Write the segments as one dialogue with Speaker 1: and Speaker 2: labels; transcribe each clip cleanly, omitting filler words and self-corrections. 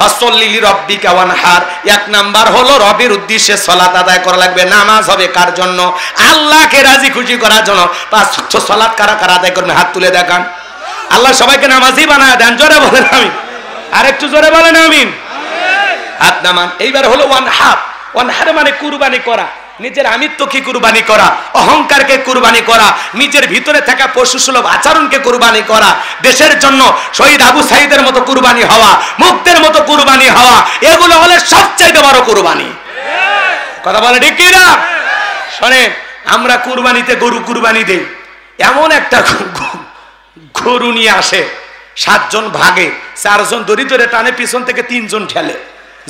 Speaker 1: ফাসল্লি লিরাব্বিকা ওয়ানহার। এক নাম্বার হলো রবের উদ্দেশ্যে সালাত আদায় করা লাগবে। নামাজ হবে কার জন্য? আল্লাহকে রাজি খুশি করার জন্য। পাঁচ ওয়াক্ত সালাত কারা কারা আদায় করবে? হাত তুলে দেখান। আল্লাহ সবাইকে নামাজি বানায় দেন। জোরে বলেন আমিন। আর একটু জোরে বলেন আমিন। হাত নামান। এইবার হলো ওয়ানহার। ওয়ানহার মানে কুরবানি করা। নিজের আমিত্বকে কুরবানি করা, অহংকারকে কুরবানি করা, নিজের ভিতরে থাকা পশুসুলভ আচরণকে কুরবানি করা, দেশের জন্য শহীদ আবু সাইদের মতো কুরবানি হওয়া, মুক্তের মতো কুরবানি হওয়া, এগুলো হলে সবচাইতে বড় কুরবানি। কথা বলে ঠিক কি না? শোনেন, আমরা কুরবানিতে গরু কুরবানি দেই। এমন একটা গরু নিয়ে আসে, 7 জন ভাগে, 4 জন দড়ি ধরে টানে, পিছন থেকে 3 জন ঠেলে।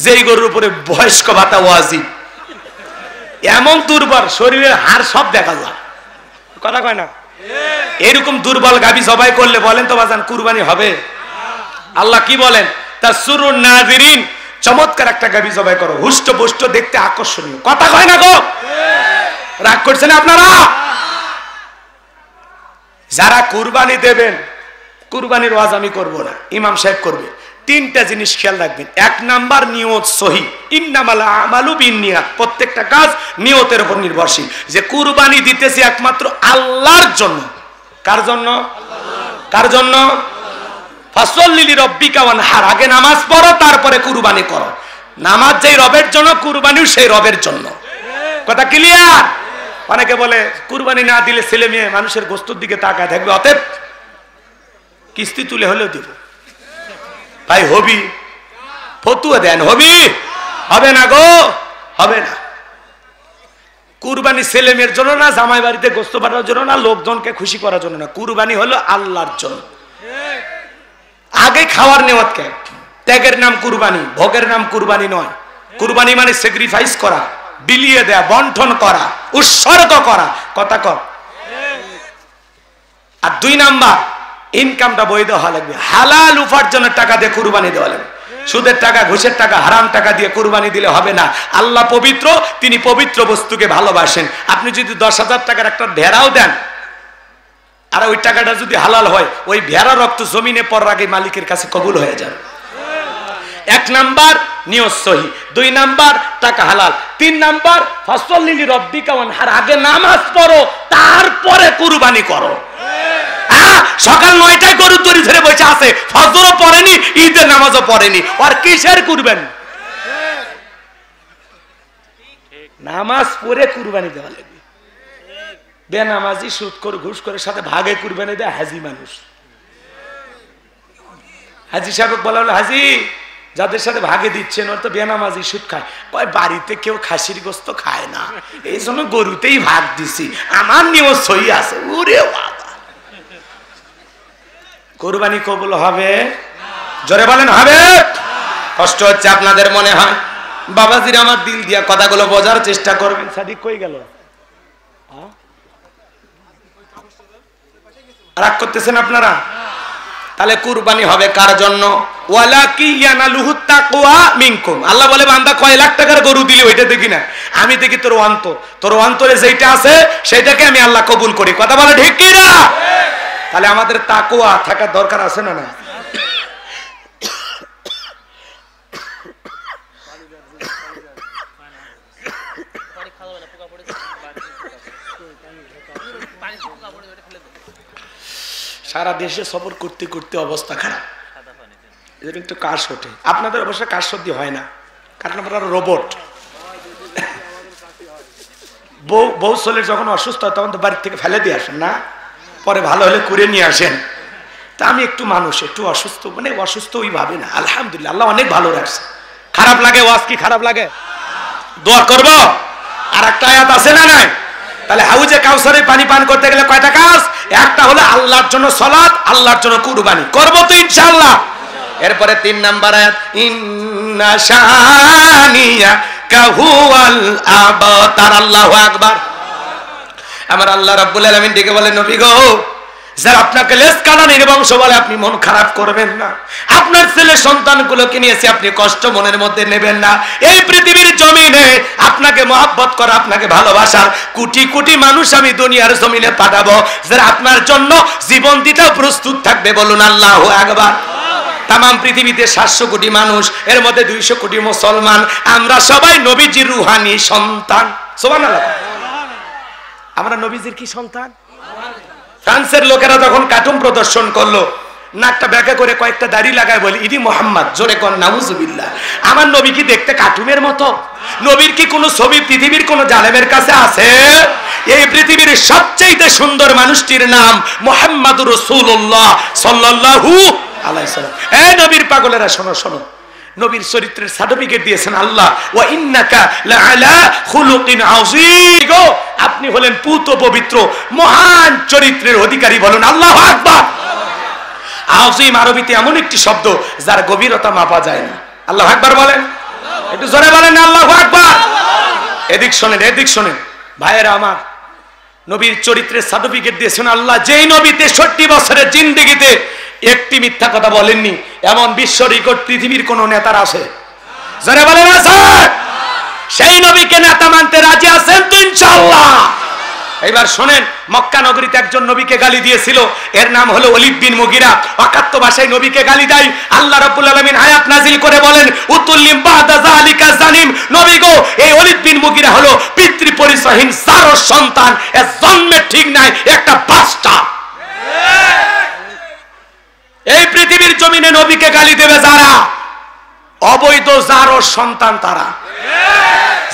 Speaker 1: যেই গরুর উপরে বয়স্ক ভাতা ওয়াজিব, এমন দুর্বল, শরীরের হাড় সব দেখা যায়। কথা কয় না? এরকম দুর্বল গাভী জবাই করলে বলেন তো বাজান কুরবানি হবে? আল্লাহ কি বলেন? তাসরুন নাযিরিন, চমৎকার একটা গাভী জবাই করো, হুষ্ট পুষ্ট, দেখতে আকর্ষণীয়। কথা কয় না গো? রাগ করছেন আপনারা? যারা কুরবানি দেবেন, কুরবানির ওয়াজ আমি করব না, ইমাম সাহেব করবে। 3টা জিনিস খেয়াল রাখবেন। 1 নাম্বার, নিয়ত সহি। ইন্নামাল আমালু বিন্নিয়াত। প্রত্যেকটা কাজ নিয়তের উপর নির্ভরশীল। যে কুরবানি দিতেছি একমাত্র আল্লাহর জন্য। কার জন্য? কার জন্য? ফাসল্লি লিরাব্বিকা ওয়ানহার। আগে নামাজ পড়ো, তারপরে কুরবানি করো। নামাজ যেই রবের জন্য, কুরবানিও সেই রবের জন্য। কথা ক্লিয়ার? অনেকে বলে কুরবানি না দিলে ছেলে মেয়ে মানুষের গোশতের দিকে তাকায় থাকবে, অতএব কিস্তি তুলে হলেও দিব। ভাই হবি? ফতুয়া দেন, হবি? হবে না গো, হবে না। কুরবানি ছেলে মেয়ের জন্য না, জামাই বাড়িতে গোশত পাঠানোর জন্য না, লোকজনকে খুশি করার জন্য না। কুরবানি হলো আল্লাহর জন্য। আগে খাওয়ার নিয়ত কে? ত্যাগের নাম কুরবানি, ভোগের নাম কুরবানি নয়। কুরবানি মানে স্যাক্রিফাইস করা, বিলিয়ে দেয়া, বন্টন করা, উৎসর্গ করা। কথা কর। আর 2 নাম্বার, ইনকামটা বৈধ হওয়া লাগবে। হালাল উপার্জনের টাকা দিয়ে কুরবানি দেওয়া লাগবে। সুদের টাকা, ঘুষের টাকা, হারাম টাকা দিয়ে কুরবানি দিলে হবে না। আল্লাহ পবিত্র, তিনি পবিত্র বস্তুকে ভালোবাসেন। আপনি যদি 10,000 টাকার একটা ভেড়াও দেন, আর ওই টাকাটা যদি হালাল হয়, ওই ভেড়া রক্ত জমিনে পড়ার আগে মালিকের কাছে কবুল হয়ে যাবে। 1 নাম্বার নিয়ত সহি, 2 নাম্বার টাকা হালাল, 3 নাম্বার ফাসল্লি লিরাব্বিকা ওয়ানহার। আগে নামাজ পড়ো, তারপরে কুরবানি করো। সকাল 9টায় গরু তরি ধরে বসে আছে, ফজরও পড়েনি, ঈদের নামাজও পড়েনি, আর কিসের কুরবানি? নামাজ পড়ে কুরবানি দেওয়া লাগবে। বেনামাজি, সুদ করে, ঘুষ করে সাথে ভাগে কুরবানি দেয় হাজি মানুষ। হাজি সাহেব বলা হলো, হাজি যাদের সাথে ভাগে দিচ্ছেন ওর তো বেনামাজি, সুদ খায়। কয় বাড়িতে কেউ খাসির গোস্ত খায় না, এই জন্য গরুতেই ভাগ দিছি, আমার নিয়ত সহি আছে। ওরে বাবা, কুরবানি কবুল হবে? জোরে বলেন হবে? কষ্ট হচ্ছে আপনাদের মনে হয়? বাবাজির আমার দিল দিয়া কথাগুলো বোঝার চেষ্টা করবেন। সাদিক কই গেল? রাগ করতেছেন আপনারা? তাহলে কুরবানি হবে কার জন্য? ওয়ালাকি ইয়ানালুহু তাকওয়া মিনকুম। আল্লাহ বলে, বান্দা কয় লাখ টাকার গরু দিলি ওইটা দেখি না, আমি দেখি তোর অন্তর। তোর অন্তরে যেটা আছে সেটাকে আমি আল্লাহ কবুল করি। কথা বলে ঠিক কি না? তাহলে আমাদের তাকওয়া থাকার দরকার আছে না? না, সারা দেশে সফর করতে করতে অবস্থা খারাপ, এদের একটু কাশ ওঠে। আপনাদের অবশ্য কাশ সর্দি হয় না, কারণ আপনারা রোবট। বউ ছেলে যখন অসুস্থ হয় তখন তো বাড়ির থেকে ফেলে দিয়ে আসেন না, পরে ভালো হলে করে নিয়ে আসেন। তা আমি একটু মানুষ, একটু অসুস্থ, মানে অসুস্থ ওই ভাবে না। আলহামদুলিল্লাহ, আল্লাহ অনেক ভালো রাখছে। খারাপ লাগে ওয়াজ কি খারাপ লাগে? দোয়া করব। আর একটা আয়াত আছে না নাই? তাহলে হাউজে কাউসারে পানি পান করতে গেলে কয়টা কাজ? একটা হলো আল্লাহর জন্য সালাত, আল্লাহর জন্য কুরবানি করব তো ইনশাআল্লাহ। এরপরে 3 নাম্বার আয়াত, ইন্না শানিয়া কাহুয়াল আবতার। আল্লাহু আকবার। আমার আল্লাহ রাব্বুল আলামিন ডেকে বলেন, নবী গো, যারা আপনাকে লেজ কানানির বংশ বলে আপনি মন খারাপ করবেন না। আপনার ছেলে সন্তানগুলোকে নিয়েছে, আপনি কষ্ট মনের মধ্যে নেবেন না। এই পৃথিবীর জমিনে আপনাকে মহব্বত করা, আপনাকে ভালোবাসার কোটি কোটি মানুষ আমি দুনিয়ার জমিনে পাঠাবো, যারা আপনার জন্য জীবন দিতেও প্রস্তুত থাকবে। বলুন আল্লাহু আকবার। তাম পৃথিবীতে 700 কোটি মানুষ, এর মধ্যে 200 কোটি মুসলমান, আমরা সবাই নবীজির রুহানি সন্তান। সুবহানাল্লাহ। আমরা নবীজির কি সন্তান? ফ্রান্সের লোকেরা যখন কার্টুন প্রদর্শন করলো, নাকটা ব্যাকা করে কয়েকটা দাড়ি লাগায় বলি ইনি মোহাম্মদ, জোরে কোন নাউজুবিল্লাহ। আমার নবী কি দেখতে কার্টুনের মতো? নবীর কি কোনো ছবি পৃথিবীর কোন জালেমের কাছে আছে? এই পৃথিবীর সবচেয়ে সুন্দর মানুষটির নাম মুহাম্মাদুর রাসূলুল্লাহ সাল্লাল্লাহু আলাইহি সাল্লাম। এই নবীর পাগলেরা শোনো শোনো, নবীর চরিত্রের সার্টিফিকেট দিয়েছেন আল্লাহ, ওয়া ইন্নাকা লাআলা খুলুকিন আযীম। আপনি হলেন পুত পবিত্র মহান চরিত্রের অধিকারী, বলুন আল্লাহু আকবার। আযীম আরবিতে এমন একটি শব্দ যার গভীরতা মাপা যায় না। আল্লাহু আকবার বলেন, একটু জোরে বলেন আল্লাহু আকবার। এদিক শোনেন, এদিক শোনেন ভাইয়েরা আমার, নবীর চরিত্রের সার্টিফিকেট দিয়েছেন আল্লাহ। যেই নবী 63 বছরের জিন্দেগিতে একটি মিথ্যা কথা বলেননি, এমন বিশ্ব রেকর্ড পৃথিবীর কোন নেতার আছে? জোরে বলেন আছে? সেই নবীকে নেতা মানতে রাজি আছেন তো ইনশাআল্লাহ? এবার শোনেন, মক্কা নগরীতে একজন নবীকে গালি দিয়েছিল, এর নাম হলো ওলীদ বিন মুগিরা। অকাত্য ভাষায় নবীকে গালি দেয়। আল্লাহ রাব্বুল আলামিন আয়াত নাজিল করে বলেন, উতুল্লিম বাদা যালিকা জানিম। নবী গো, এই ওলীদ বিন মুগিরা হলো পিতৃ পরিচয়হীন জারর সন্তান, এর জন্মে ঠিক নাই, একটা বাচ্চা। এই পৃথিবীর জমিনে নবীকে গালি দেবে যারা, অবৈধ জারর সন্তান তারা।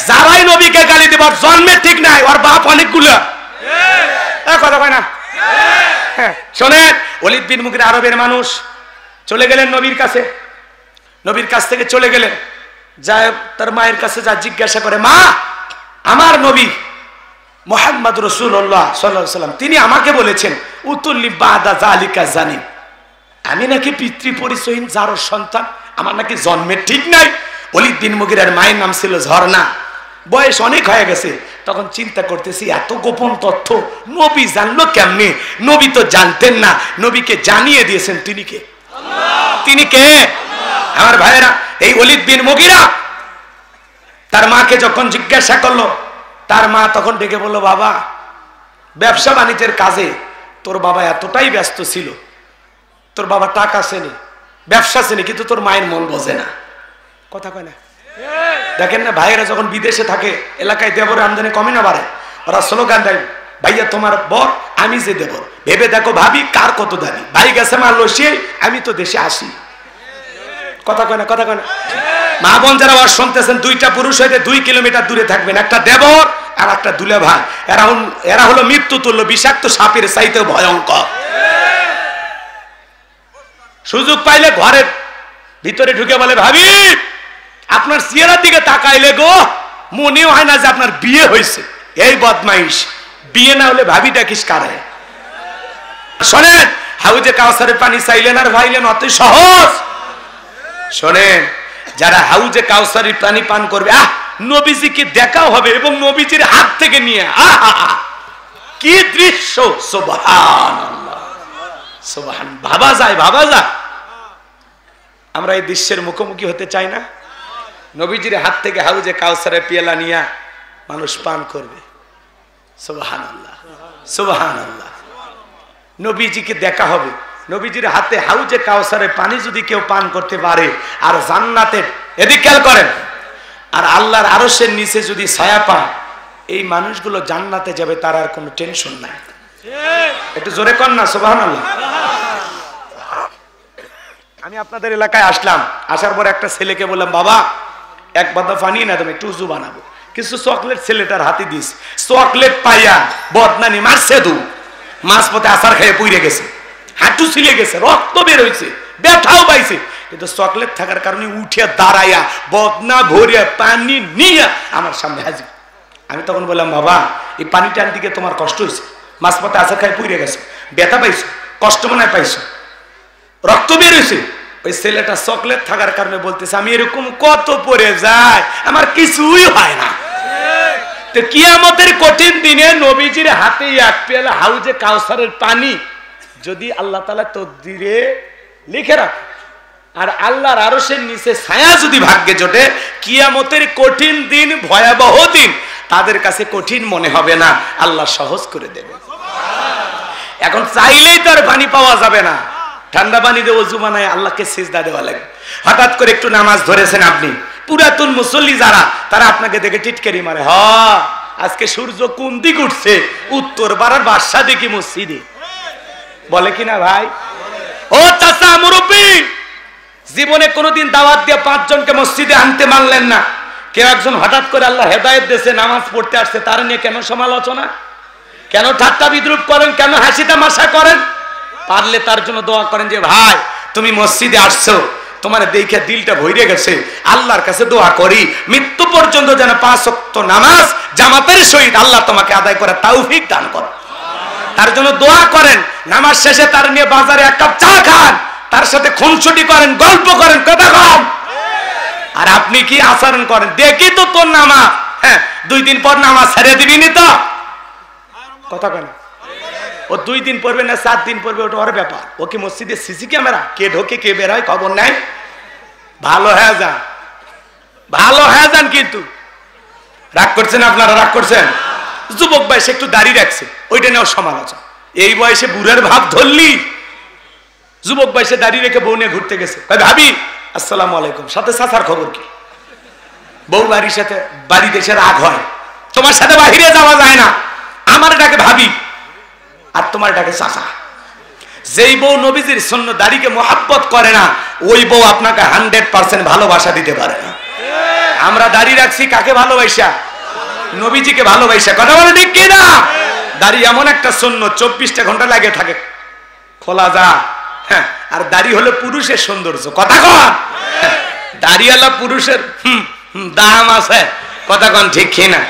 Speaker 1: যারাই নবীকে গালি দেবে, জন্মে ঠিক নাই, ওর বাপ অনেকগুলো। কথা কয় না? শোনেন, ওলীদ বিন মুগিরা আরবের মানুষ, চলে গেলেন নবীর কাছে। নবীর কাছ থেকে চলে গেলেন, যায় তার মায়ের কাছে যা জিজ্ঞাসা করে, মা, আমার নবী মুহাম্মদ রাসূলুল্লাহ সাল্লাল্লাহু আলাইহি ওয়াসাল্লাম তিনি আমাকে বলেছেন উতুল্লি বাদা যালিকা জানি, আমি নাকি পিতৃ পরিচয়হীন জারর সন্তান, আমার নাকি জন্মের ঠিক নাই। ওলীদ বিন মুগিরার মায়ের নাম ছিল ঝর্ণা। বয়স অনেক হয়ে গেছে। তখন চিন্তা করতেছি, এত গোপন তথ্য নবী জানলো কেমনে? নবী তো জানতেন না, নবীকে জানিয়ে দিয়েছেন। তিনি কে? তিনি কে? আমার ভাইয়েরা, এই ওলীদ বিন মুগিরা তার মাকে যখন জিজ্ঞাসা করলো, তার মা তখন ডেকে বলল, বাবা, ব্যবসা বাণিজ্যের কাজে তোর বাবা এতটাই ব্যস্ত ছিল, তোর বাবা টাকা চেনে, ব্যবসা চেনে, কিন্তু তোর মায়ের মন বোঝে না। কথা কয় না? দেখেন না, ভাইয়েরা যখন বিদেশে থাকে, এলাকায় দেবরের আমদানি কমে না বাড়ে, ওরা স্লোগান দেয়, ভাইয়া তোমার বর, আমি যে দেবর, ভেবে দেখো ভাবি কার কত দাবি, ভাই গেছে মা লসিয়ে, আমি তো দেশে আসি। কথা কয় না? কথা কয় না? মা বোন যারা ওয়াজ শুনতেছেন, দুইটা পুরুষ হইতে 2 কিলোমিটার দূরে থাকবেন, একটা দেবর আর একটা দুলা ভাই। এরা হলো মৃত্যু তুল্য, বিষাক্ত সাপের চাইতে ভয়ঙ্কর। সুযোগ পাইলে ঘরের ভিতরে ঢুকে বলে, ভাবি, আপনার চেহারার দিকে তাকাইলে গো মনেও হয় না যে আপনার বিয়ে হয়েছে। এই বদমাইশ, বিয়ে না হলে ভাবি ডাকিস কারে? শোনেন, হাউজে কাউসারের পানি চাইলেন আর ভাইলেন অত সহজ। শোনেন, যারা হাউজে কাউসারের পানি পান করবে, নবীজিকে দেখাও হবে এবং নবীজির হাত থেকে নিয়ে কি দৃশ্য! সুবহানাল্লাহ, সুবহান, ভাবা যায়, ভাবা যায়। আমরা এই দৃশ্যের মুখোমুখি হতে চাই না? নবীজির হাত থেকে হাউজে কাউসারের পেয়ালা নিয়ে মানুষ পান করবে। সুবহানাল্লাহ, সুবহানাল্লাহ। নবীজিকে দেখা হবে, নবীজির হাতে হাউজে কাউসারের পানি যদি কেউ পান করতে পারে, আর জান্নাতের, এদিক খেয়াল করেন, আর আল্লাহর আরশের নিচে যদি ছায়া পায়, এই মানুষগুলো জান্নাতে যাবে, তার আর কোনো টেনশন নাই। একটু জোরে কর না সুবহানাল্লাহ। আমি আপনাদের এলাকায় আসলাম, আসার পর একটা ছেলেকে বললাম, বাবা, এক বাদা পানি না, তুমি একটু উজু বানাবো। কিছু চকলেট ছেলেটার হাতে দিস, চকলেট পাইয়া বদনানি মারছে, মাছ পথে আসার খেয়ে পুড়ে গেছে, হাঁটু ছিলে গেছে, রক্ত বের হয়েছে, ব্যথাও পাইছে, কিন্তু চকলেট থাকার কারণে উঠে দাঁড়াইয়া বদনা ভরিয়া পানি নিয়ে আমার সামনে হাজির। আমি তখন বললাম, বাবা, এই পানি টান দিকে তোমার কষ্ট হয়েছে, মাছ পথে আসার খায় পুড়ে গেছে, ব্যথা পাইছো, কষ্ট মনে পাইছো, রক্ত বের হয়েছে। ওই ছেলেটা চকলেট থাকার কারণে বলতেছে, আমি এরকম কত পরে যাই, আমার কিছুই হয় না। তো কিয়ামতের কঠিন দিনে নবীজির হাতে এক পেয়ালা হাউজে কাউসারের পানি যদি আল্লাহ তাআলা তকদিরে লিখে রাখে, আর আল্লাহর আরশের নিচে ছায়া যদি ভাগ্যে জোটে, কিয়ামতের কঠিন দিন, ভয়াবহ দিন তাদের কাছে কঠিন মনে হবে না, আল্লাহ সহজ করে দেবে। এখন চাইলেই তো আর পানি পাওয়া যাবে না, ঠান্ডা পানি দিয়ে ওযু বানায় আল্লাহকে সিজদা দেওয়া লাগে। হঠাৎ করে একটু নামাজ ধরেছেন আপনি, পুরাতন মুসল্লি যারা তারা আপনাকে দেখে টিটকারি মারে, হ আজকে সূর্য কোন দিক উঠছে, উত্তর পাড়ার বাদশা দেখি মসজিদে, বলে কিনা ভাই? ও চাচা মুরব্বী, জীবনে কোনোদিন দাওয়াত দিয়ে 5 জনকে মসজিদে আনতে মানলেন না, কেউ একজন হঠাৎ করে আল্লাহ হেদায়েত দিয়েছে নামাজ পড়তে আসছে, তার নিয়ে কেন সমালোচনা, কেন ঠাট্টা বিদ্রুপ করেন, কেন হাসি তামাশা করেন? পারলে তার জন্য দোয়া করেন যে ভাই তুমি মসজিদে আসছো, তোমার দেখে দিলটা ভরে গেছে, আল্লাহর কাছে দোয়া করি মৃত্যু পর্যন্ত যেন 5 ওয়াক্ত নামাজ জামাতের সহিত আল্লাহ তোমাকে আদায় করার তৌফিক দান করে। তার জন্য দোয়া করেন, নামাজ শেষে তার নিয়ে বাজারে 1 কাপ চা খান, তার সাথে খুনসুটি করেন, গল্প করেন, কথা কন। আর আপনি কি আচরণ করেন দেখি তো তোর নামাজ, হ্যাঁ 2 দিন পর নামাজ ছেড়ে দিবি নি তো, কথা কেন? ও 2 দিন পড়বে না 7 দিন পড়বে, ওটা ওর ব্যাপার। ও কি মসজিদে সিসি ক্যামেরা, কে ঢোকে কে বের হয় খবর নাই? ভালো হয়ে যান, ভালো হয়ে যান। কিন্তু রাগ করছেন আপনারা, রাগ করছেন? যুবক বয়সে একটু দাড়ি রাখছে, ওইটা নিয়েও সমালোচনা। এই বয়সে বুড়ার ভাব ধরলি, যুবক বয়সে দাড়ি রেখে বউ নিয়ে ঘুরতে গেছে, ভাবি আসসালামু আলাইকুম, সাথে চাচার খবর কি? বউ বাড়ির সাথে বাড়িতে এসে রাগ হয়, তোমার সাথে বাহিরে যাওয়া যায় না, আমার ডাকে ভাবি আর তোমার ডাকে চাচা। যেই বউ নবীজির সুন্নাত দাড়িকে মোহাব্বত করে না, ওই বউ আপনাকে 100% ভালোবাসা দিতে পারে না। আমরা দাড়ি রাখছি কাকে ভালোবাসা? নবীজিকে ভালোবাসা, কথা বলে ঠিক কি না? দাড়ি এমন একটা সুন্নাত 24টা ঘন্টা লাগে থাকে, খোলা যা। হ্যাঁ, আর দাড়ি হলো পুরুষের সৌন্দর্য, কথা কন। দাড়িওয়ালা পুরুষের দাম আছে, কথা কন ঠিক কি না?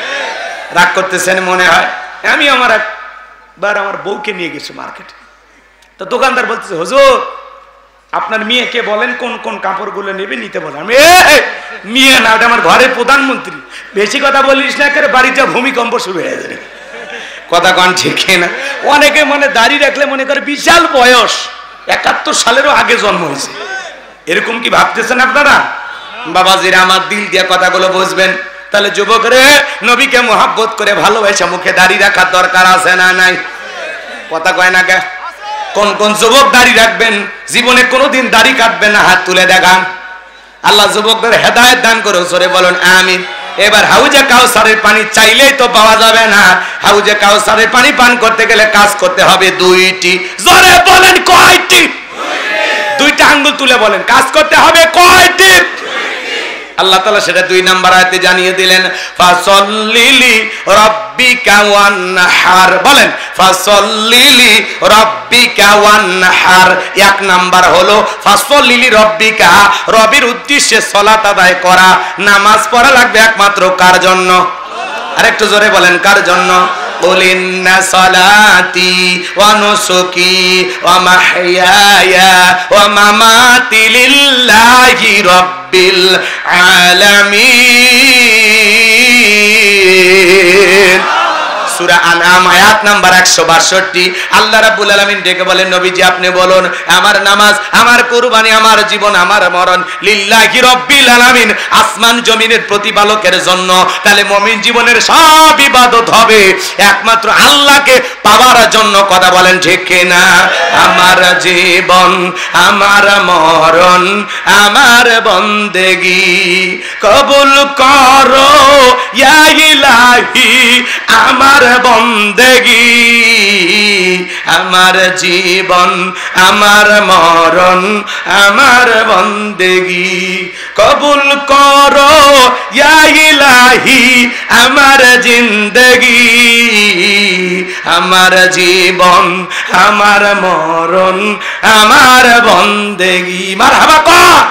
Speaker 1: রাগ করতেছেন মনে হয়। আমি একবার আমার বউকে নিয়ে গেছি মার্কেটে, তো দোকানদার বলতেছে হুজুর আপনার মেয়েকে বলেন কোন কোন কাপড়গুলো নেবে, নিতে বলেন। আমি মেয়ে না, ওটা আমার ঘরের প্রধানমন্ত্রী, বেশি কথা বলিস না, করে বাড়িতে ভূমিকম্প শুরু হয়ে যাবে, কথা কন ঠিক না? অনেকে মনে দাড়ি রাখলে মনে করে বিশাল বয়স, 71 সালেরও আগে জন্ম হয়েছে, এরকম কি ভাবতেছেন আপনারা? বাবাজিরা আমার দিল দিয়ে কথাগুলো বুঝবেন। তাহলে যুবকরে নবীকে মোহাব্বত করে ভালোবাসা মুখে দাড়ি রাখার দরকার আছে না নাই? কথা কয় না কে? কোন কোন যুবক দাড়ি রাখবেন, জীবনে কোনোদিন দাড়ি কাটবেন না, হাত তুলে দেখান। আল্লাহ যুবকদের হেদায়েত দান করে, জোরে বলুন আমিন। এবার হাউজে কাউসারের পানি চাইলেই তো পাওয়া যাবে না, হাউজে কাউসারের পানি পান করতে গেলে কাজ করতে হবে 2টি, জোরে বলেন কয়টি? 2টা আঙ্গুল তুলে বলেন, কাজ করতে হবে কয়টি? আল্লাহ তাআলা সেটা 2 নাম্বার আয়াতে জানিয়ে দিলেন, ফাসাল্লিলি রাব্বিকা ওয়ানহার, বলেন ফাসাল্লিলি রাব্বিকা ওয়ানহার। 1 নাম্বার হলো ফাসাল্লিলি রাব্বিকা, রবের উদ্দেশ্যে সালাত আদায় করা, নামাজ পড়া লাগবে একমাত্র কার জন্য? আরেকটু জোরে বলেন কার জন্য? قل إن صلاتي ونسكي ومحياي ومماتي لله رب العالمين। সূরা আনআম আয়াত নাম্বার 162। আল্লাহ রাব্বুল আলামিন ডেকে বলেন, নবীজি আপনি বলুন আমার নামাজ, আমার কুরবানি, আমার জীবন, আমার মরণ লিল্লাহি রাব্বিল আলামিন, আসমান জমিনের প্রতিপালকের জন্য। তাহলে মুমিন জীবনের সব ইবাদত হবে একমাত্র আল্লাহকে পাওয়ার জন্য, কথা বলেন ঠিক কি না? আমার জীবন, আমার মরণ, আমার বন্দেগী কবুল করো ইয়া ইলাহি, আমার বন্দেগী, আমার জীবন, আমার মরণ, আমার বন্দেগী কবুল করো ইয়া ইলাহি, আমার জিন্দেগি, আমার জীবন, আমার মরণ, আমার বন্দেগী। মারহাবা কর।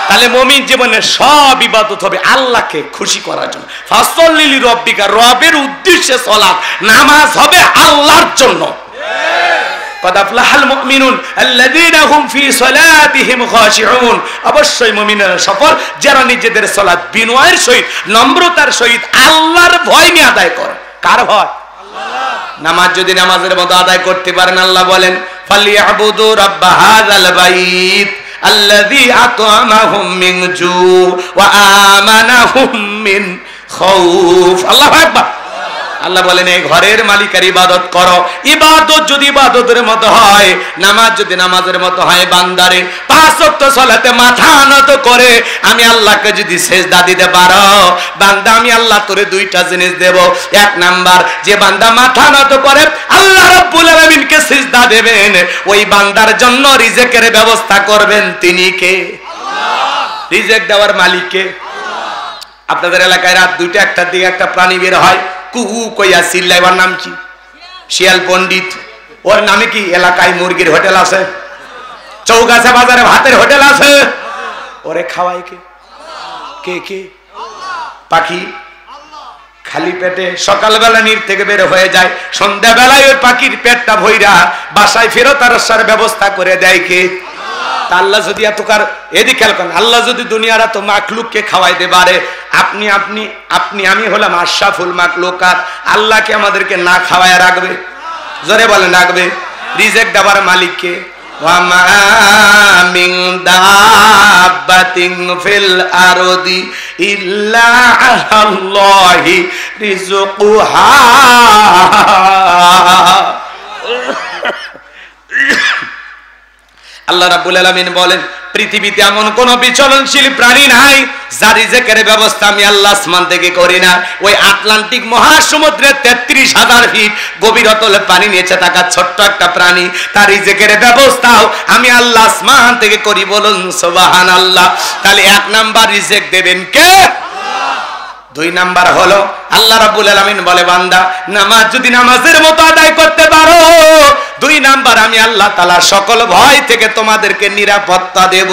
Speaker 1: তাহলে মুমিন জীবনের সব ইবাদত হবে আল্লাহকে খুশি করার জন্য। ফাসাল্লিলি রাব্বিকা, রবের উদ্দেশ্যে সালাত, নামাজ হবে আল্লাহর জন্য। قد أفلح المؤمنون الذين هم في صلاتهم خاشعون। অবশ্যই মুমিনেরা সফল যারা নিজেদের সালাত বিনয়ের সহিত, নম্রতার সহিত আল্লাহর ভয় নিয়ে আদায় করে। কার ভয়? আল্লাহ। নামাজ যদি নামাজের মতো আদায় করতে পারেন, আল্লাহ বলেন ফালিয়াবুদু রাব্বা হাযাল বাইত الذي أطعمهم من جوع وآمنهم من خوف। আল্লাহু আকবার। আল্লাহ বলেন এই ঘরের মালিকের ইবাদত করো। ইবাদত যদি ইবাদতের মতো হয়, নামাজ যদি নামাজের মতো হয়, বান্দারে 5 ওয়াক্ত সালাতে মাথা নত করে আমি আল্লাহকে যদি সিজদা দিতে পারো, বান্দা আমি আল্লাহ তোরে 2টা জিনিস দেব। 1 নাম্বার, যে বান্দা মাথা নত করে আল্লাহ রাব্বুল আলামিনকে সিজদা দেবেন, ওই বান্দার জন্য রিজিকের ব্যবস্থা করবেন তিনি কে? আল্লাহ। রিজিক দেওয়ার মালিক কে? আল্লাহ। আপনাদের এলাকায় রাত 2টা 1টার দিকে একটা প্রাণী বের হয়, কুহু কইয়া চিল্লাইবার নাম কি? শিয়াল পণ্ডিত। ওর নামে কি এলাকায় মুরগির হোটেল আছে? চৌগাছা বাজারে ভাতের হোটেল আছে? ওরে খাওয়াই কে? কে কে? পাখি খালি পেটে সকালবেলা নীর থেকে বের হয়ে যায়, সন্ধ্যাবেলায় ওই পাখির পেটটা ভইরা বাসায় ফেরত আসার ব্যবস্থা করে দেয় কে? আল্লাহ যদি এতকার এদিকে খেয়াল করেন, আল্লাহ যদি দুনিয়ার এত মাখলুককে খাওয়াইতে পারে, আপনি আপনি আপনি আমি হলাম আশরাফুল মাখলুকাত, আল্লাহকে আমাদেরকে না খাওয়ায় রাখবে? জোরে বলেন রাখবে? রিজিক দেবার মালিক কে? ওয়া মা মিন দাব্বাতিন ফিল আরদি ইল্লা আলাল্লাহি রিজকুহা। আল্লাহ রাব্বুল আলামিন বলেন পৃথিবীতে এমন কোন বিচরণশীল প্রাণী নাই যার রিজিকের ব্যবস্থা আমি আল্লাহ আসমান থেকে করি না। ওই আটলান্টিক মহাসমুদ্রের 33,000 ফিট গভীর অতল পানি নিচে থাকা ছোট্ট একটা প্রাণী, তার রিজিকের ব্যবস্থাও আমি আল্লাহ আসমান থেকে করি। বলুন সুবহানাল্লাহ। তাহলে 1 নাম্বার রিজিক দেবেন কে? 2 নাম্বার হলো আল্লাহ রাব্বুল আলামিন বলে বান্দা নামাজ যদি নামাজের মতো আদায় করতে পারো, 2 নাম্বার আমি আল্লাহ তাআলা সকল ভয় থেকে তোমাদেরকে নিরাপত্তা দেব।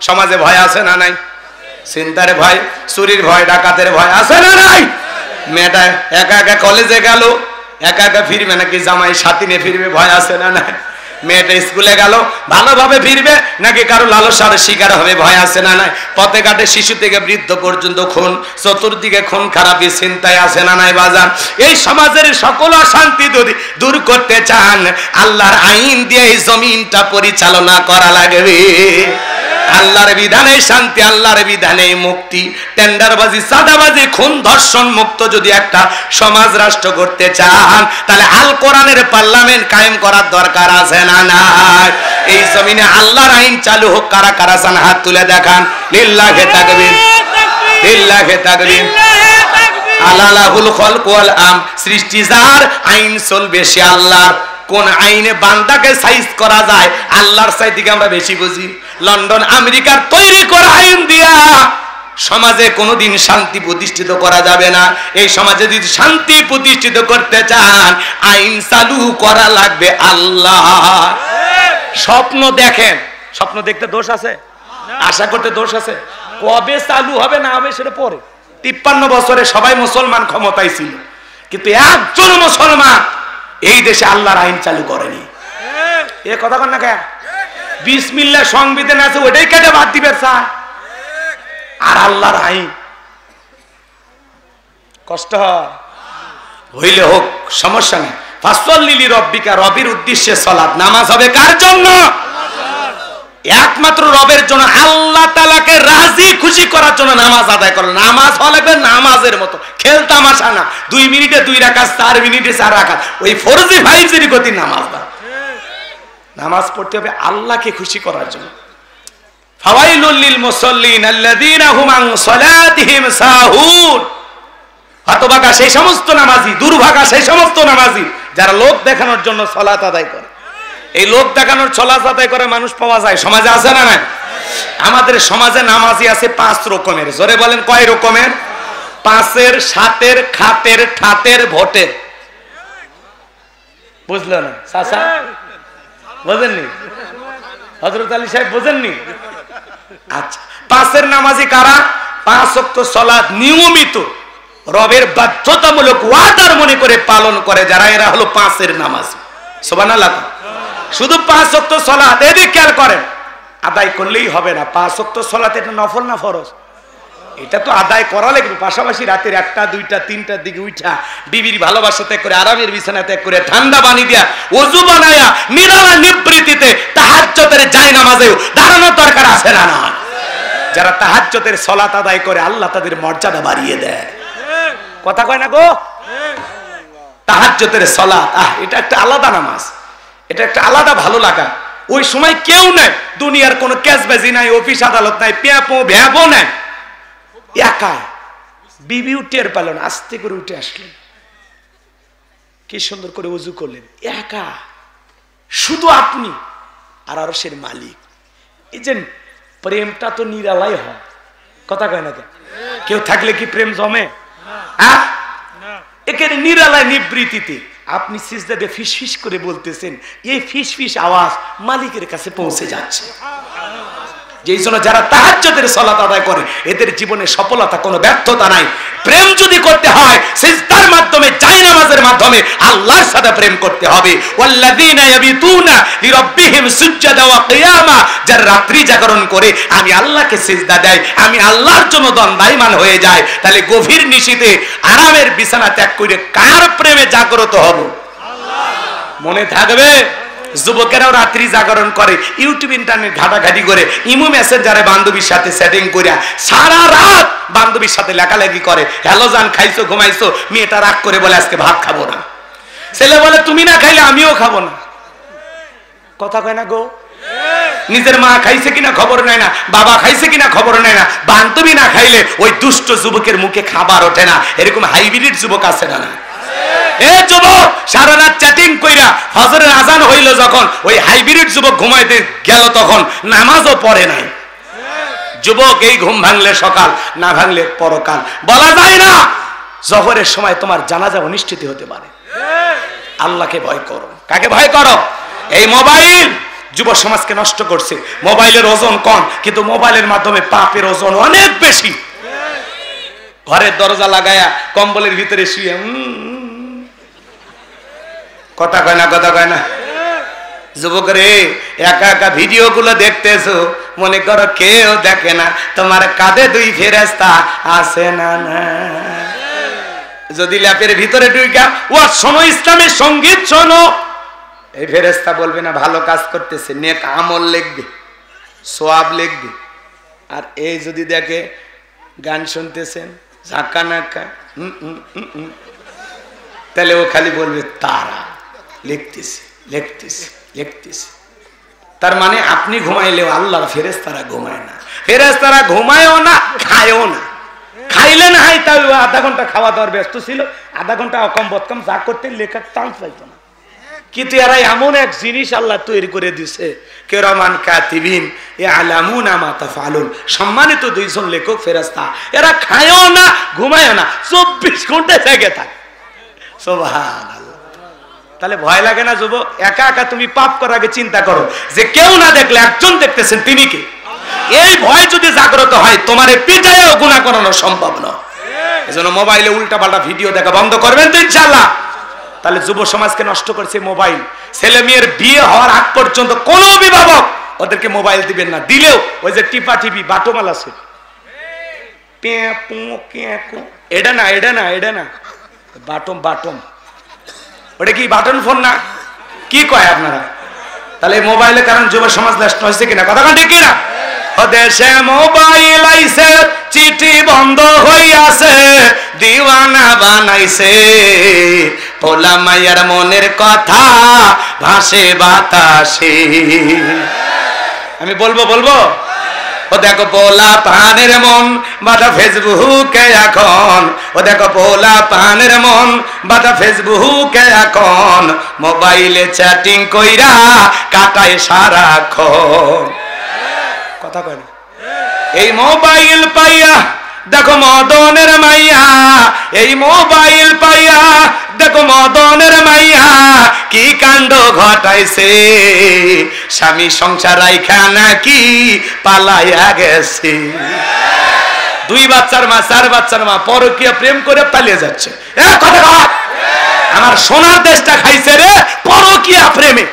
Speaker 1: সমাজে ভয় আছে না নাই? চিন্তার ভয়, চুরির ভয়, ডাকাতের ভয় আছে না নাই? মেয়েটা একা একা কলেজে গেল, একা একা ফিরবে নাকি জামাই সাথী নিয়ে ফিরবে, ভয় আছে না নাই? মেয়েটা স্কুলে গেল, ভালোভাবে ফিরবে নাকি কারো লালসার শিকার হবে, ভয় আছে না নাই? পথে ঘাটে শিশু থেকে বৃদ্ধ পর্যন্ত খুন, চতুর্দিকে খুন খারাপি, চিন্তায় আছে না নাই বাজান? এই সমাজের সকল অশান্তি যদি দূর করতে চান, আল্লাহর আইন দিয়ে এই জমিনটা পরিচালনা করা লাগবে। আল্লাহর বিধানে শান্তি, আল্লাহর বিধানে মুক্তি। টেন্ডারবাজি, চাঁদাবাজি, খুন, ধর্ষণ মুক্ত যদি একটা সমাজ রাষ্ট্র করতে চান, তাহলে আল কোরআনের পার্লামেন্ট কায়েম করার দরকার আছে না নাই? এই জমিনে আল্লাহর আইন চালু হোক। কারা কারা চান হাত তুলে দেখান। লিল্লাহি তাকবীর, লিল্লাহি তাকবীর। আলালাহুল খলক ওয়াল আম, সৃষ্টি যার, আইন চলবে সে আল্লাহর। কোন আইনে বান্দাকে সাইজ করা যায় আল্লাহর চাইতে আমরা বেশি বুঝি। লন্ডন আমেরিকার তৈরি করা আইন দিয়া সমাজে কোনোদিন শান্তি প্রতিষ্ঠিত করা যাবে না। এই সমাজে যদি শান্তি প্রতিষ্ঠিত করতে চান, আইন চালু করা লাগবে আল্লাহ। স্বপ্ন দেখেন, স্বপ্ন দেখতে দোষ আছে? আশা করতে দোষ আছে? কবে চালু হবে না হবে সেটা পরে। 53 বছরে সবাই মুসলমান ক্ষমতায় ছিল, কিন্তু একজন মুসলমান এই দেশে আল্লাহর আইন চালু করেনি। এ কথা কন না কে? বিসমিল্লাহ সংবিধান আছে, ওইটাই কেটে বাদ দিবে স্যার। আর আল্লাহর আইন কষ্ট হইলে হোক, সমস্যা নেই। ফাসল্লি রব্বিকা, রবির উদ্দেশ্যে সালাত, নামাজ হবে কার জন্য? একমাত্র রবের জন্য, আল্লাহ তাআলাকে রাজি খুশি করার জন্য নামাজ আদায় করো। নামাজ হলে নামাজের মতো, খেল তামাশা না। 2 মিনিটে 2 রাকাত, 4 মিনিটে 4 রাকাত, ওই ফরজি ফাইজির গতি নামাজ না। নামাজ পড়তে হবে আল্লাহকে খুশি করার জন্য। ফাওয়াইলুল লিল মুসাল্লিন আল্লাযীনা হুম আন সালাতিহিম সাহুন। হতভাগা সেই সমস্ত নামাজি, দুর্ভাগা সেই সমস্ত নামাজি যারা লোক দেখানোর জন্য সালাত আদায় করে। এই লোক দেখানোর সালাত আদায় করে মানুষ পাওয়া যায় সমাজে, আছে না নাই? আমাদের সমাজে নামাজি আছে 5 রকমের। জোরে বলেন কয় রকমের? 5-এর, 7-এর, খাতের, ঠাতের, ভোটের। বুঝলো না চাচা? বুঝেননি? হযরত আলী সাহেব বুঝেননি? আচ্ছা, 5-এর নামাজি কারা? 5 ওয়াক্ত সালাত নিয়মিত রবের বাধ্যতামূলক ওয়াদার মনে করে পালন করে যারা, এরা হলো 5-এর নামাজি। সুবহানাল্লাহ। শুধু 5 ওয়াক্ত সালাত এদিকে খেয়াল করেন, আদায় করলেই হবে না। 5 ওয়াক্ত সালাত এটা নফল না ফরজ? এটা তো আদায় করা লাগবে। পাশাপাশি রাতের 1টা 2টা 3টার দিকে উঠা বিবির ভালোবাসা ত্যাগ করে, আরামের বিছানা ত্যাগ করে, ঠান্ডা পানি দিয়া ওযু বানায়া নিরালা নিবৃত্তিতে তাহাজ্জুদের জায়নামাজেও দাঁড়ানোর দরকার আছে না? না। যারা তাহাজ্জুদের সালাত আদায় করে আল্লাহ তাদের মর্যাদা বাড়িয়ে দেয়। কথা কয় না গো? তাহাজ্জুদের সালাত, এটা একটা আলাদা নামাজ, এটা একটা আলাদা ভালো লাগা। ওই সময় কেউ নাই, দুনিয়ার কোনো ক্যাশবাজি নাই, অফিস আদালত নাই, পেঁপো ভ্যাবো নাই, একা। বিবি টের পেল না, আস্তে করে উঠে আসলেন, কি সুন্দর করে ওযু করলেন, একা, শুধু আপনি আর আরশের মালিক। এই যে প্রেমটা তো নিরালাই হয়, কথা কয় না কেউ থাকলে কি প্রেম জমে? এখানে নিরালায় নিবৃত্তিতে আপনি সিজদা দিয়ে ফিস ফিস করে বলতেছেন, এই ফিস ফিস আওয়াজ মালিকের কাছে পৌঁছে যাচ্ছে। যেই জন্য যারা তাহাজ্জুদের সালাত আদায় করে এদের জীবনে সফলতা, কোনো ব্যর্থতা নাই। প্রেম যদি করতে হয় সিজদার মাধ্যমে, জায়নামাজের মাধ্যমে আল্লাহর সাথে প্রেম করতে হবে। ওয়াল্লাযীনা ইয়াবিতুনা লিরাব্বিহিম সুজদান ওয়া কিয়ামা, যারা রাত্রি জাগরণ করে আমি আল্লাহকে সিজদা দেয়, আমি আল্লাহর জন্য দণ্ডায়মান হয়ে যায়, তাহলে গভীর নিশীথে আরামের বিছানা ত্যাগ করে কার প্রেমে জাগ্রত হব? মনে থাকবে। যুবকেরাও রাত্রি জাগরণ করে, ইউটিউব ইন্টারনেট ঘাটাঘাটি করে, ইমো মেসেঞ্জারে বান্ধবীর সাথে সেটিং করে সারা রাত বান্ধবীর সাথে লেখালেখি করে, হ্যালো জান খাইছো ঘুমাইছো, মেয়েটা রাগ করে বলে আজকে ভাত খাবো না, ছেলে বলে তুমি না খাইলে আমিও খাবো না, কথা কয় না গো। নিজের মা খাইছে কিনা খবর নেয় না, বাবা খাইছে কিনা খবর নেয় না, বান্ধবী না খাইলে ওই দুষ্ট যুবকের মুখে খাবার ওঠে না। এরকম হাইব্রিড যুবক আছে না? এ যুবক সারা রাত চ্যাটিং কইরা ফজরের আজান হইল যখন, ওই হাইব্রিড যুবক ঘুমাইতে গেল তখন নামাজও পড়ে নাই। যুবক এই ঘুম ভাঙলে সকাল, না ভাঙলে পরকাল। বলা যায় না জোহরের সময় তোমার জানাজা অনুষ্ঠিত হতে পারে। আল্লাহকে ভয় করো। কাকে ভয় করো? এই মোবাইল যুব সমাজকে নষ্ট করছে। মোবাইলের ওজন কম, কিন্তু মোবাইলের মাধ্যমে পাপের ওজন অনেক বেশি। ঘরের দরজা লাগায়া কম্বলের ভিতরে শুয়ে কথা কয় না, কথা কয় না। যুবক রে, একা একা ভিডিও গুলো দেখতেছো, মনে করো কেউ দেখে না, তোমার কাঁধে দুই ফেরেশতা আছে না? না, যদি ল্যাপের ভিতরে ঢুইকা ও শোনো ইসলামের সঙ্গীত শোনো, এই ফেরেশতা বলবে না ভালো কাজ করতেছে, নেক আমল লিখবে, সওয়াব লিখবে। আর এই যদি দেখে গান শুনতেছেন ঝাঁকা নাকা, তাহলে ও খালি বলবে তারা লিখতেছে লিখতেছে লিখতেছে। তার মানে আপনি ঘুমাইলেও আল্লাহর ফেরেশতারা ঘুমায় না। ফেরেশতারা ঘুমায়ও না, খায়ও না। খাইলে না হয় তাই আধা ঘন্টা খাওয়া দাওয়ার ব্যস্ত ছিল, আধা ঘন্টা অকম বৎকম যা করতে লেখার চান্স পাইতো না। কিন্তু এরা এমন এক জিনিস আল্লাহ তৈরি করে দিছে, কিরামান কাতিবিন ইয়ালামুনা মা তাফআলুন, সম্মানিত দুইজন লেখক ফেরেশতা। এরা খায়ও না, ঘুমায়ও না, 24 ঘন্টা জেগে থাকে। সুবহানাল্লাহ। তাহলে ভয় লাগে না যুবক? একা একা তুমি পাপ করার আগে চিন্তা করো যে কেউ না দেখলে একজন দেখতেছেন, তিনি কে? এই ভয় যদি জাগ্রত হয় তোমার পিটায়ও গুনাহ করানো সম্ভব নয়। এজন্য মোবাইলে উল্টাপাল্টা ভিডিও দেখা বন্ধ করবেন তো ইনশাআল্লাহ। তাহলে যুব সমাজকে নষ্ট করছে মোবাইল। ছেলে মেয়ের বিয়ে হওয়ার আগ পর্যন্ত কোন অভিভাবক ওদেরকে মোবাইল দিবেন না। দিলেও ওই যে টিপা টিপি বাটমাল আছে, এটা না এটা না এটা না, বাটম বাটম, ওটা কি বাটন ফোন না? কি কয় আপনারা? তাহলে মোবাইলের কারণ যুব সমাজ নষ্ট হয়েছে কিনা? কথা ঠিক কিনা? দেশে মোবাইল আইছে, চিঠি বন্ধ হইয়াছে, দিওয়ানা বানাইছে, পোলা মাইয়ার মনের কথা ভাসে বাতাসে। আমি বলবো বলবো ও দেখো পোলা পানের মন বাধা ফেসবুকে এখন, ও দেখো পোলা পানের মন বাধা ফেসবুকে এখন, মোবাইলে চ্যাটিং কইরা কাটায় সারাক্ষণ। কথা কয় না? এই মোবাইল পাইয়া দেখো মদনের মাইয়া, এই মোবাইল পাইয়া দেখো মদনের মাইয়া কি কাণ্ড ঘটাইছে, স্বামী সংসার রাইখা নাকি পালাইয়া গেছে। 2 বাচ্চার মা 4 বাচ্চার মা পরকীয়া প্রেম করে পালিয়ে যাচ্ছে। আমার সোনার দেশটা খাইছে রে পরকীয়া প্রেমে।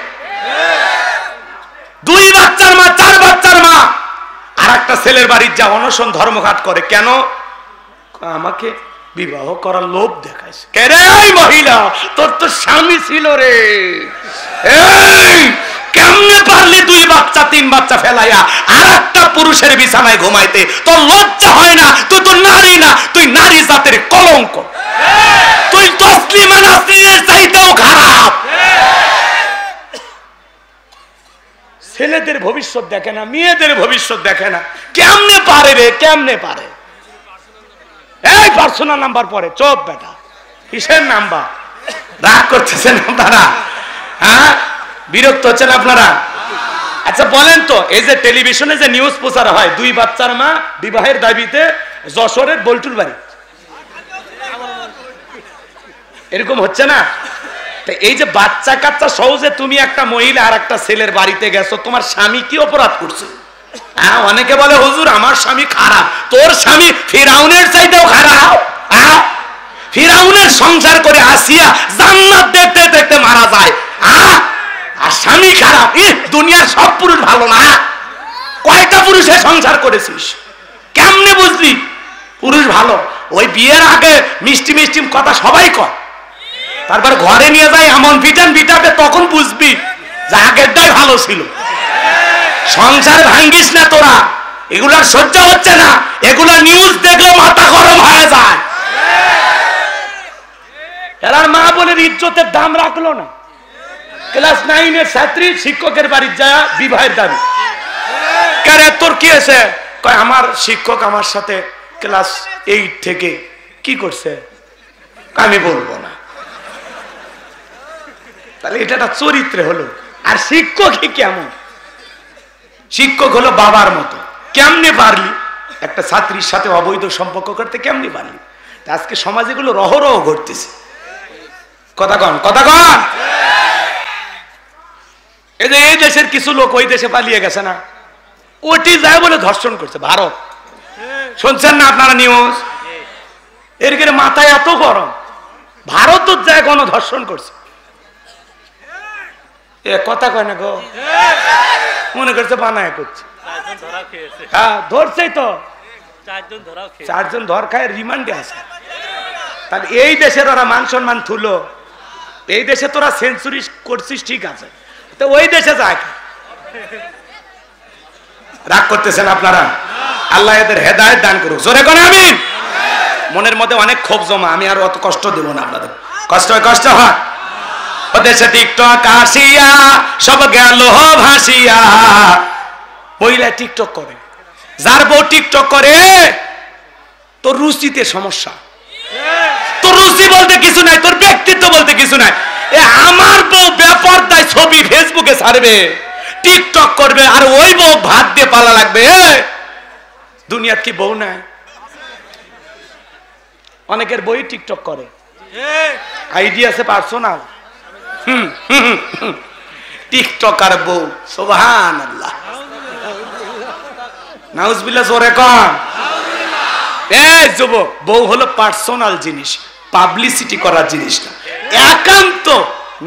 Speaker 1: 2 বাচ্চার মা 4 বাচ্চার মা আর একটা ছেলের বাড়ির যা অনশন ধর্মঘাট করে, কেন? আমাকে বিবাহ করার লোভ দেখাইছে। কে রে ওই মহিলা? তোর তো স্বামী ছিল রে। এই কেমনে পারলি 2 বাচ্চা 3 বাচ্চা ফেলাইয়া আর একটা পুরুষের বিছানায় ঘুমাইতে? তোর লজ্জা হয় না? তুই তো নারী না, তুই নারী জাতের কলঙ্ক। তুই তসলিমা নাসরিনের ভবিষ্যৎ দেখে না, মেয়েদের ভবিষ্যৎ দেখে না। কেমনে পারে রে, কেমনে পারে? এই পার্সোনাল নাম্বার পরে চোপ বেটা, কিসের নাম্বার? রাগ করতেছেন আপনারা? হ্যাঁ, বিরক্ত হচ্ছেন আপনারা? আচ্ছা বলেন তো, এই যে টেলিভিশনে যে নিউজ প্রচার হয়, 2 বাচ্চার মা বিবাহের দাবিতে যশোরের বল্টুর বাড়ি, এরকম হচ্ছে না? এই যে বাচ্চা কাচ্চা সহজে তুমি একটা মহিলা আর একটা ছেলের বাড়িতে গেছো, তোমার স্বামী কি অপরাধ করছে? হ্যাঁ, অনেকে বলে হুজুর আমার স্বামী খারাপ। তোর স্বামী ফিরাউনের চাইতেও খারাপ। ফিরাউনের সংসার করে আসিয়া জান্নাত দেখতে দেখতে মারা যায়, আর স্বামী খারাপ। দুনিয়ার সব পুরুষ ভালো না। কয়টা পুরুষের সংসার করেছিস? কেমনে বুঝলি পুরুষ ভালো? ওই বিয়ের আগে মিষ্টি মিষ্টি কথা সবাই কয়, তারপর ঘরে নিয়ে যায় এমন পিটান পিটাবে, তখন বুঝবি যে আগেরটাই ভালো ছিল। সংসার ভাঙ্গিস না তোরা, এগুলার সহ্য হচ্ছে না। এগুলা নিউজ দেখলে মাথা গরম হয়ে যায়। এরার মা বোনের ইজ্জতের দাম রাখলো না। ক্লাস 9 এর ছাত্রী শিক্ষকের বাড়ি যায় বিবাহের দাবি। কারে তোর কি আছে? কয় আমার শিক্ষক আমার সাথে ক্লাস 8 থেকে কি করছে, আমি বলবো না। তাহলে এটা একটা চরিত্রে হলো। আর শিক্ষকই কেমন? শিক্ষক হলো বাবার মতো। কেমনে পারলি একটা ছাত্রীর সাথে অবৈধ সম্পর্ক করতে? কেমনে পারলি? আজকে সমাজে এগুলো রহরহ ঘটতেছে। কথা কন, কথা কন। এই যে এই দেশের কিছু লোক ওই দেশে পালিয়ে গেছে না, ওটি যায় বলে ধর্ষণ করছে ভারত। শুনছেন না আপনারা নিউজ? এর মাথায় এত গরম, ভারত যায় গণধর্ষণ করছে। এ কথা কয় না গো, মনে করছে বানায় করছে। হ্যাঁ ধরছেই তো, 4 জন ধর খায় রিমান্ডে আছে। তাহলে এই দেশের ওরা মান সম্মান থুলো। এই দেশে তোরা সেঞ্চুরি করছিস ঠিক আছে, তো ওই দেশে যায়। রাগ করতেছেন আপনারা? আল্লাহ এদের হেদায়েত দান করুক। জোরে কোন আমিন। মনের মধ্যে অনেক ক্ষোভ জমা, আমি আর অত কষ্ট দেব না আপনাদের। কষ্ট হয়, কষ্ট হয়। ওদেশে টিকটক আসিয়া সব গেল ভাসিয়া। মহিলা টিকটক করে, যার বউ টিকটক করে তোর রুচিতে সমস্যা। তোর রুচি বলতে কিছু নাই, তোর ব্যক্তিত্ব বলতে কিছু নাই। আমার বউ বেপরদায় ছবি ফেসবুকে ছাড়বে, টিকটক করবে, আর ওই বউ ভাত দিয়ে পালা লাগবে। দুনিয়াত কি বউ নাই? অনেকের বই টিকটক করে, আইডিয়া আছে পার্সোনাল। টিকটকার বউ, সুবহানাল্লাহ, নাউজুবিল্লাহ। জোরে কন। এই যুবক, বউ হলো পার্সোনাল জিনিস, পাবলিসিটি করার জিনিস না, একান্ত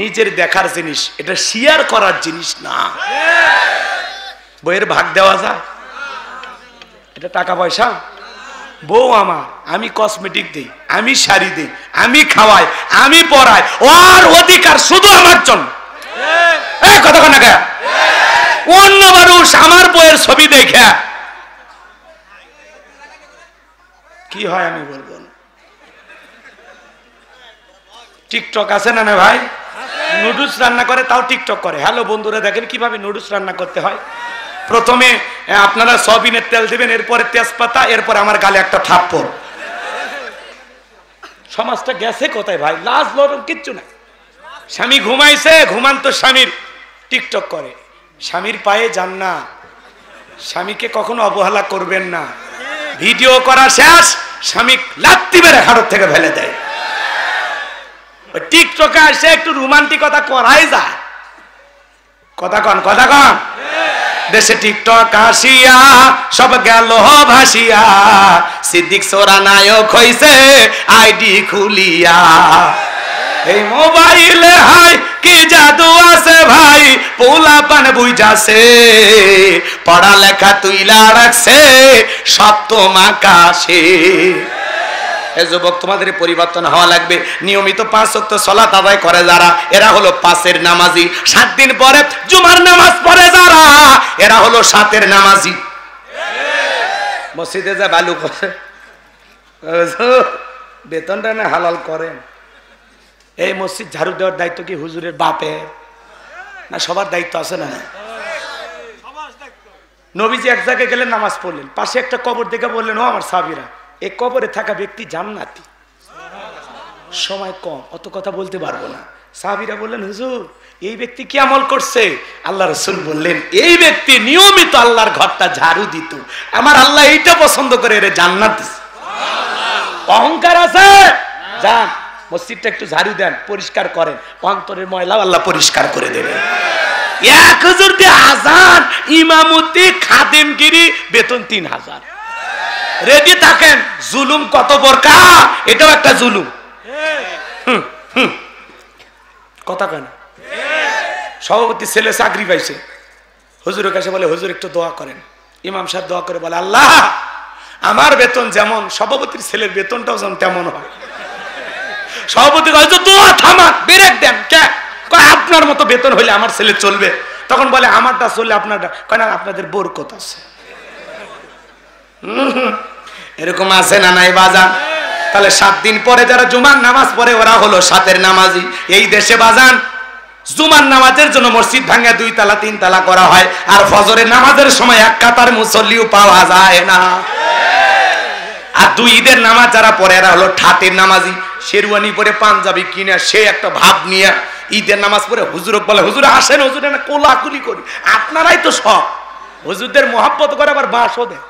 Speaker 1: নিজের দেখার জিনিস, এটা শেয়ার করার জিনিস না। বইয়ের ভাগ দেওয়া যায়? এটা টাকা পয়সা? বউ আমার, আমি কসমেটিক দিই, আমি শাড়ি দিই, আমি খাওয়াই, আমি পড়াই, ওর অধিকার শুধু আমার জন্য। কথা কন না, অন্য মানুষ আমার বইয়ের ছবি দেখে কি হয় আমি বলবো না। টিকটক আছে না ভাই? নুডলস রান্না করে, তাও টিকটক করে। হ্যালো বন্ধুরা, দেখেন কিভাবে নুডলস রান্না করতে হয়। প্রথমে আপনারা সয়াবিনের তেল দিবেন, এরপরে তেজপাতা, এরপর আমার গালে একটা থাপ্পড়। সমাজটা গেছে কোথায় ভাই? লাজ লরম কিচ্ছু না। স্বামী ঘুমাইছে, ঘুমান্ত স্বামীর টিকটক করে। স্বামীর পায়ে যান না, স্বামীকে কখনো অবহেলা করবেন না। ভিডিও করা শেষ, স্বামী লাত্তি মেরে হাড় থেকে ফেলে দেয়। টিকটকে আসে একটু রোমান্টিকতা করাই যায়। কথা কন, কথা কন। দেশে টিকটক আসিয়া সব গেল ভাসিয়া, সিদ্দিক সোরা নায়ক হইছে আইডি খুলিয়া। এই মোবাইলে হাই কি জাদু আছে ভাই, পোলা পান বুঝাছে, পড়ালেখা তুইলা রাখছে সপ্তম আকাশে। এ যুবক, তোমাদের পরিবর্তন হওয়া লাগবে। নিয়মিত 5 ওয়াক্ত সালাত আদায় করে যারা, এরা হলো 5 নামাজি। 7 দিন পরে জুমার নামাজ পড়ে যারা, এরা হলো 7 নামাজি। মসজিদে যা বালু করে, বেতনটা না হালাল করেন। এই মসজিদ ঝাড়ু দেওয়ার দায়িত্ব কি হুজুরের বাপের? না সবার দায়িত্ব আছে না? নবীজি এক জায়গায় গেলেন, নামাজ পড়লেন, পাশে একটা কবর দেখে বললেন, ও আমার সাহাবীরা, এই কবরে থাকা ব্যক্তি জান্নাতি। সময় কম, অত কথা বলতে পারবো না। সাহাবীরা বললেন, হুজুর এই ব্যক্তি কি আমল করছে? আল্লাহ রাসূল বললেন, এই ব্যক্তি নিয়মিত আল্লাহর ঘরটা ঝাড়ু দিত, আমার আল্লাহ এইটা পছন্দ করে, এর জান্নাত দিছে। অহংকার আছে? যান মসজিদটা একটু ঝাড়ু দেন, পরিষ্কার করেন, অন্তরের ময়লা আল্লাহ পরিষ্কার করে দেবেন। এক হুজুর দিয়ে আযান, ইমামতি, খাদেমগিরি, বেতন 3000। রেডি থাকেন, জুলুম কত বরকা, এটাও একটা জুলুম। কথা কেন? সভাপতি ছেলে চাকরি পাইছে, হুজুরের কাছে বলে, হুজুর একটু দোয়া করেন। ইমাম সাহেব দোয়া করে বলে, আল্লাহ আমার বেতন যেমন সভাপতির ছেলের বেতনটাও যেন তেমন হয়। সভাপতি হয়তো দোয়া থামান, ব্রেক দেন, কে কয় আপনার মতো বেতন হইলে আমার ছেলে চলবে। তখন বলে আমারটা চললে আপনারটা, কয় না আপনাদের বরকত আছে। এরকম আছে না নাই বাজান? তাহলে 7 দিন পরে যারা জুমার নামাজ পড়ে ওরা হলো 7-এর নামাজি। এই দেশে বাজান জুমার নামাজের জন্য মসজিদ ভাঙা 2 তালা 3 তালা করা হয়, আর ফজরের নামাজের সময় এক কাতার মুসল্লিও পাওয়া যায় না। আর 2 ঈদের নামাজ যারা পড়ে এরা হলো ঠাটের নামাজি। শেরওয়ানি পরে পাঞ্জাবি কিনে সে একটা ভাব নিয়ে ঈদের নামাজ পড়ে হুজুরক বলে, হুজুর আসেন, হুজুর না কোলাকুলি করি। আপনারাই তো সব হুজুরদের মহব্বত করে, আবার বাসও দেয়।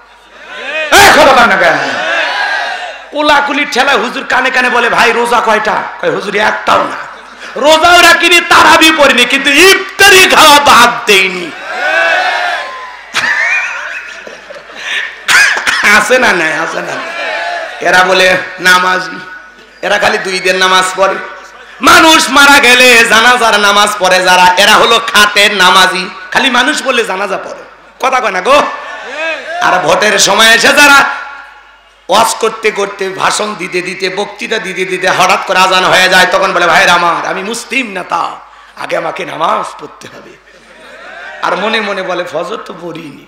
Speaker 1: কোলাকুলির ঠেলায় হুজুর কানে কানে বলে, ভাই রোজা কয়টা? কয় হুজুর একটাও না। রোজাও রাখিনি, তারাবি পড়িনি, কিন্তু ইফতারি খাওয়া বাদ দেইনি। আছে না নাই? আছে না? এরা বলে নামাজি, এরা খালি 2 ঈদের নামাজ পড়ে। মানুষ মারা গেলে জানাজার নামাজ পড়ে যারা, এরা হলো খাটের নামাজি, খালি মানুষ বললে জানাজা পড়ে। কথা কয় না গো? আর ভোটের সময় এসে যারা ওয়াজ করতে করতে, ভাষণ দিতে দিতে, বক্তৃতা দিতে দিতে হঠাৎ করে আজান হয়ে যায়, তখন বলে, ভাইরা আমার, আমি মুসলিম নেতা, আগে আমাকে নামাজ পড়তে হবে। আর মনে মনে বলে, ফজর তো পড়িনি,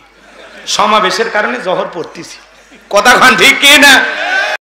Speaker 1: সমাবেশের কারণে জহর পড়তেছি। কথা কন ঠিক কি না?